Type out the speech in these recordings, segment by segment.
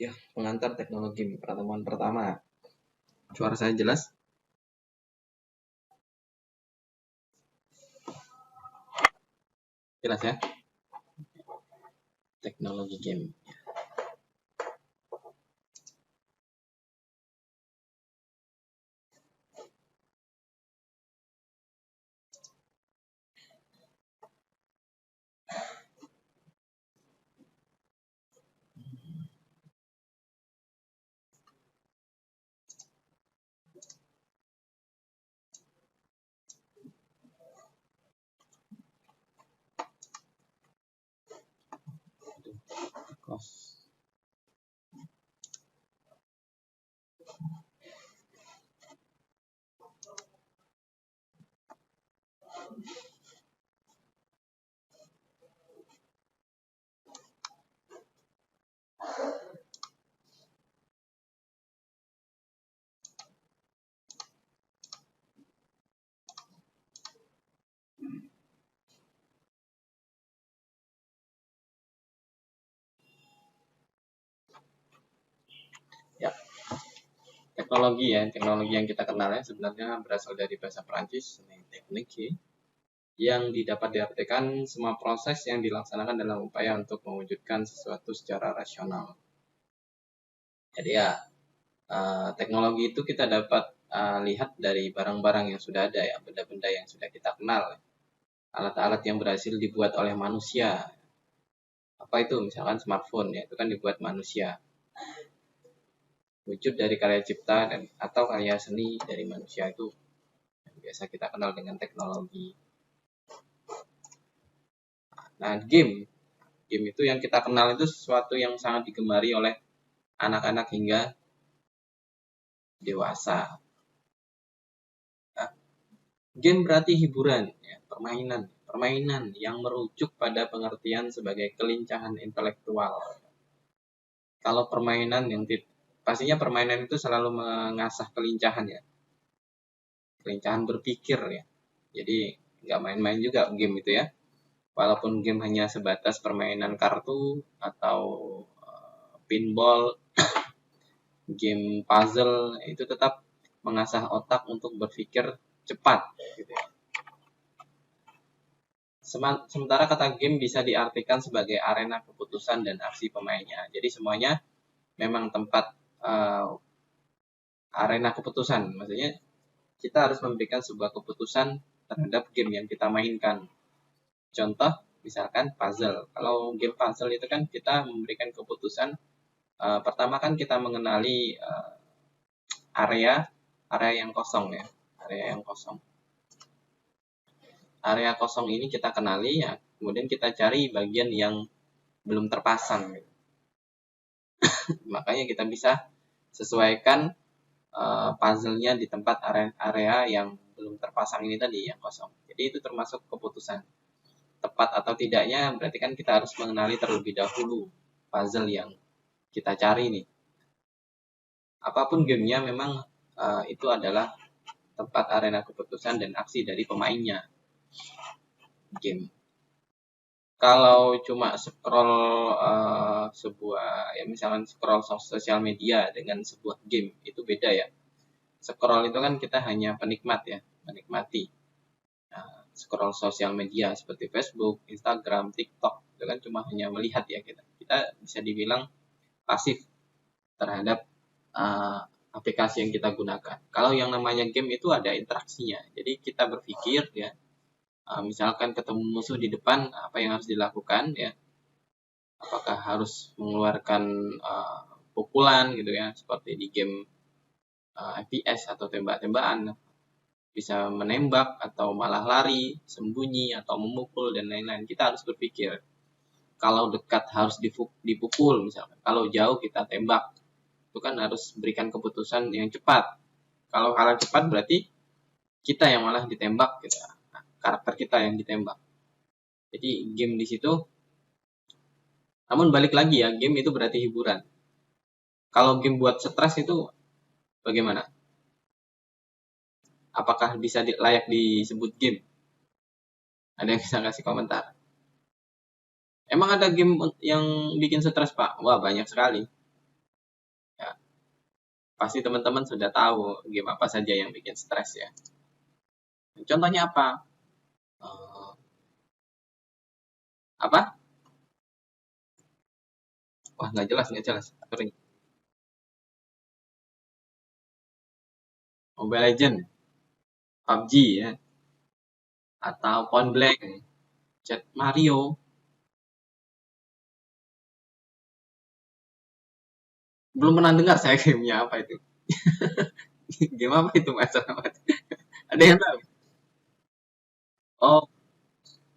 Ya, pengantar teknologi pertemuan pertama. Suara saya jelas? Jelas ya? Teknologi game. Close. Ya, teknologi yang kita kenal sebenarnya berasal dari bahasa Perancis, teknik yang dapat diartikan semua proses yang dilaksanakan dalam upaya untuk mewujudkan sesuatu secara rasional. Jadi teknologi itu kita dapat lihat dari barang-barang yang sudah ada benda-benda yang sudah kita kenal, alat-alat yang berhasil dibuat oleh manusia. Apa itu? Misalkan smartphone itu kan dibuat manusia. Wujud dari karya cipta atau karya seni dari manusia itu yang biasa kita kenal dengan teknologi. Nah, game itu yang kita kenal itu sesuatu yang sangat digemari oleh anak-anak hingga dewasa. Nah, game berarti hiburan, permainan yang merujuk pada pengertian sebagai kelincahan intelektual. Kalau permainan pastinya permainan itu selalu mengasah kelincahan kelincahan berpikir Jadi nggak main-main juga game itu Walaupun game hanya sebatas permainan kartu atau pinball, game puzzle, itu tetap mengasah otak untuk berpikir cepat Sementara kata game bisa diartikan sebagai arena keputusan dan aksi pemainnya. Jadi semuanya memang tempat arena keputusan. Maksudnya kita harus memberikan sebuah keputusan terhadap game yang kita mainkan. Contoh, misalkan puzzle. Kalau game puzzle itu kan kita memberikan keputusan. Pertama kan kita mengenali area yang kosong area yang kosong. Area kosong ini kita kenali kemudian kita cari bagian yang belum terpasang. Makanya kita bisa sesuaikan puzzle-nya di tempat area yang belum terpasang ini tadi yang kosong. Jadi itu termasuk keputusan. Tepat atau tidaknya berarti kan kita harus mengenali terlebih dahulu puzzle yang kita cari nih. Apapun gamenya memang itu adalah tempat arena keputusan dan aksi dari pemainnya. Game. Kalau cuma scroll sebuah misalkan scroll sosial media dengan sebuah game itu beda Scroll itu kan kita hanya penikmat menikmati. Scroll sosial media seperti Facebook, Instagram, TikTok itu kan cuma hanya melihat kita. Kita bisa dibilang pasif terhadap aplikasi yang kita gunakan. Kalau yang namanya game itu ada interaksinya. Jadi kita berpikir misalkan ketemu musuh di depan, apa yang harus dilakukan Apakah harus mengeluarkan pukulan seperti di game FPS atau tembak-tembakan, bisa menembak atau malah lari, sembunyi atau memukul dan lain-lain. Kita harus berpikir. Kalau dekat harus dipukul misalkan. Kalau jauh kita tembak. Itu kan harus berikan keputusan yang cepat. Kalau kalah cepat berarti kita yang malah ditembak karakter kita yang ditembak. Jadi game di situ. Namun balik lagi game itu berarti hiburan. Kalau game buat stres itu bagaimana? Apakah bisa layak disebut game? Ada yang bisa kasih komentar? Emang ada game yang bikin stres, Pak? Wah, banyak sekali. Pasti teman-teman sudah tahu game apa saja yang bikin stres ya. Contohnya apa? Apa? Wah, nggak jelas. Sorry. Mobile Legend, PUBG ya, atau Point Blank, Jet Mario. Belum pernah dengar saya gamenya apa itu. Game apa itu Mas? Ada yang tahu? Oh,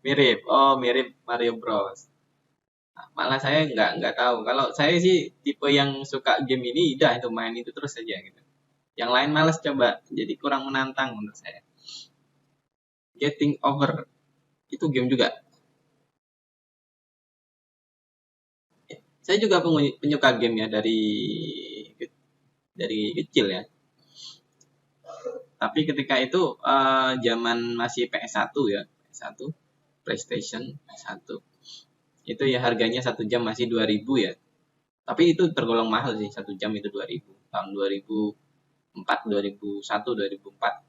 mirip. Oh, mirip Mario Bros. Nah, malah saya nggak tahu. Kalau saya sih tipe yang suka game ini, udah itu main itu terus saja gitu. Yang lain males coba, jadi kurang menantang menurut saya. Getting Over itu game juga. Saya juga penyuka game ya dari kecil ya. Tapi ketika itu zaman masih PS1 ya, PS1, PlayStation 1. Itu ya harganya 1 jam masih 2.000 ya. Tapi itu tergolong mahal sih, 1 jam itu 2.000. Tahun 2004, 2001, 2004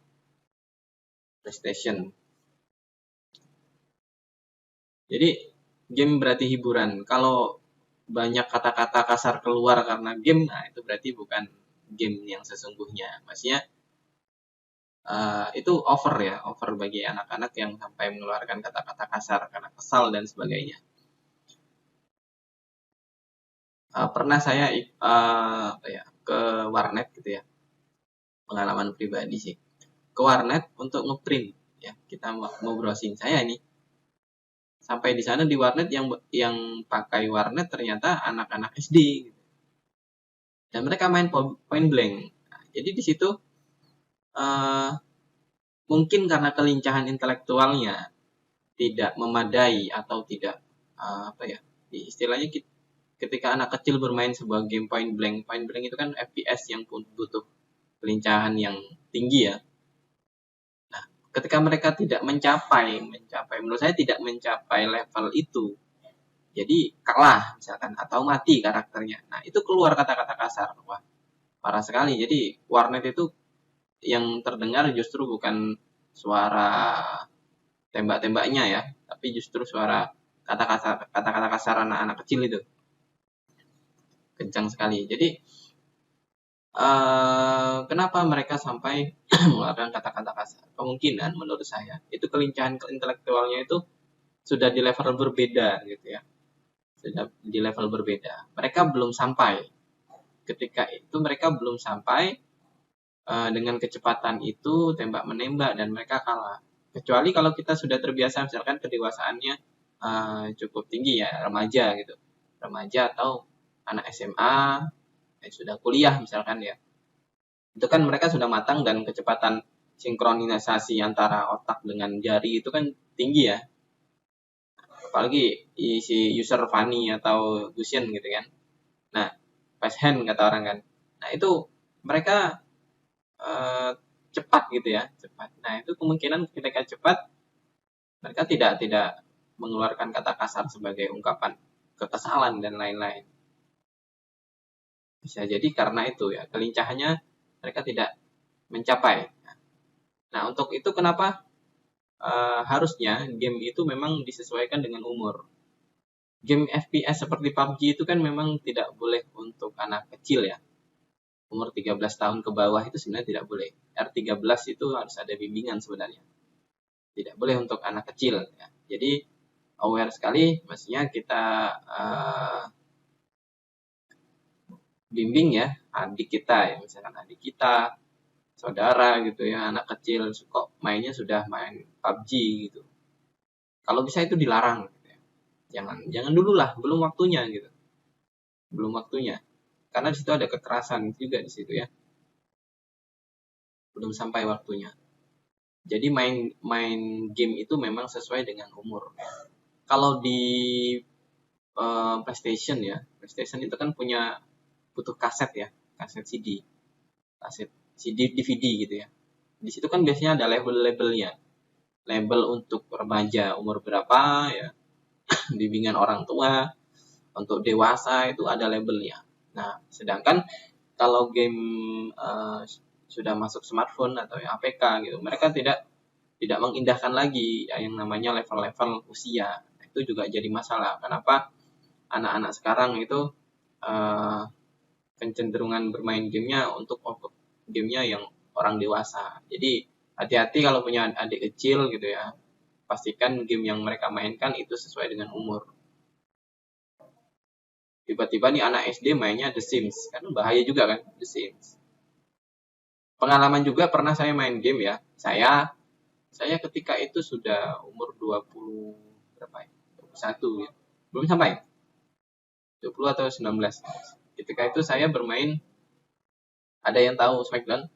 PlayStation. Jadi game berarti hiburan. Kalau banyak kata-kata kasar keluar karena game, nah itu berarti bukan game yang sesungguhnya. Maksudnya itu over bagi anak-anak yang sampai mengeluarkan kata-kata kasar karena kesal dan sebagainya. Pernah saya ke warnet gitu ya, pengalaman pribadi sih, ke warnet untuk ngeprint ya, kita mau browsing saya ini. Sampai di sana di warnet yang pakai warnet ternyata anak-anak SD gitu. Dan mereka main Point Blank. Nah, jadi di situ mungkin karena kelincahan intelektualnya tidak memadai atau tidak istilahnya ketika anak kecil bermain sebuah game Point Blank itu kan FPS yang butuh kelincahan yang tinggi ya. Nah, ketika mereka tidak mencapai menurut saya tidak mencapai level itu, jadi kalah misalkan atau mati karakternya. Nah, itu keluar kata-kata kasar. Wah, parah sekali. Jadi warnet itu yang terdengar justru bukan suara tembak-tembaknya ya, tapi justru suara kata-kata kasar anak-anak kecil itu. Kencang sekali. Jadi kenapa mereka sampai mengeluarkan kata-kata kasar? Kemungkinan menurut saya itu kelincahan intelektualnya itu sudah di level berbeda gitu ya. Sudah di level berbeda. Mereka belum sampai. Ketika itu mereka belum sampai dengan kecepatan itu tembak menembak dan mereka kalah. Kecuali kalau kita sudah terbiasa misalkan kedewasaannya cukup tinggi ya, remaja gitu. Remaja atau anak SMA sudah kuliah misalkan ya. Itu kan mereka sudah matang dan kecepatan sinkronisasi antara otak dengan jari itu kan tinggi ya. Apalagi si user Fanny atau Lucian gitu kan. Nah, fast hand kata orang kan. Nah, itu mereka cepat gitu ya, cepat. Nah, itu kemungkinan ketika cepat mereka tidak mengeluarkan kata kasar sebagai ungkapan kekesalan dan lain-lain. Bisa jadi karena itu ya, kelincahannya mereka tidak mencapai. Nah, untuk itu kenapa harusnya game itu memang disesuaikan dengan umur. Game FPS seperti PUBG itu kan memang tidak boleh untuk anak kecil ya. Umur 13 tahun ke bawah itu sebenarnya tidak boleh. R13 itu harus ada bimbingan sebenarnya. Tidak boleh untuk anak kecil ya. Jadi aware sekali, maksudnya kita bimbing ya adik kita ya, misalkan adik kita, saudara gitu ya, anak kecil kok mainnya sudah main PUBG gitu. Kalau bisa itu dilarang gitu ya. Jangan dulu lah, belum waktunya gitu. Belum waktunya. Karena di situ ada kekerasan juga di situ ya. Belum sampai waktunya. Jadi main game itu memang sesuai dengan umur. Kalau di PlayStation ya, PlayStation itu kan butuh kaset ya, kaset CD, kaset CD, DVD gitu ya. Di situ kan biasanya ada label-labelnya, label untuk remaja umur berapa ya, bimbingan orang tua, untuk dewasa itu ada labelnya. Nah, sedangkan kalau game sudah masuk smartphone atau APK gitu, mereka tidak mengindahkan lagi ya, yang namanya level-level usia. Itu juga jadi masalah. Kenapa anak-anak sekarang itu kecenderungan bermain gamenya untuk gamenya yang orang dewasa. Jadi hati-hati kalau punya adik kecil gitu ya, pastikan game yang mereka mainkan itu sesuai dengan umur. Tiba-tiba nih anak SD mainnya The Sims, kan bahaya juga kan The Sims. Pengalaman juga pernah saya main game ya. Saya ketika itu sudah umur 20 berapa ya? 21 ya. Belum sampai 20 atau 19. Ketika itu saya bermain, ada yang tahu Smackdown?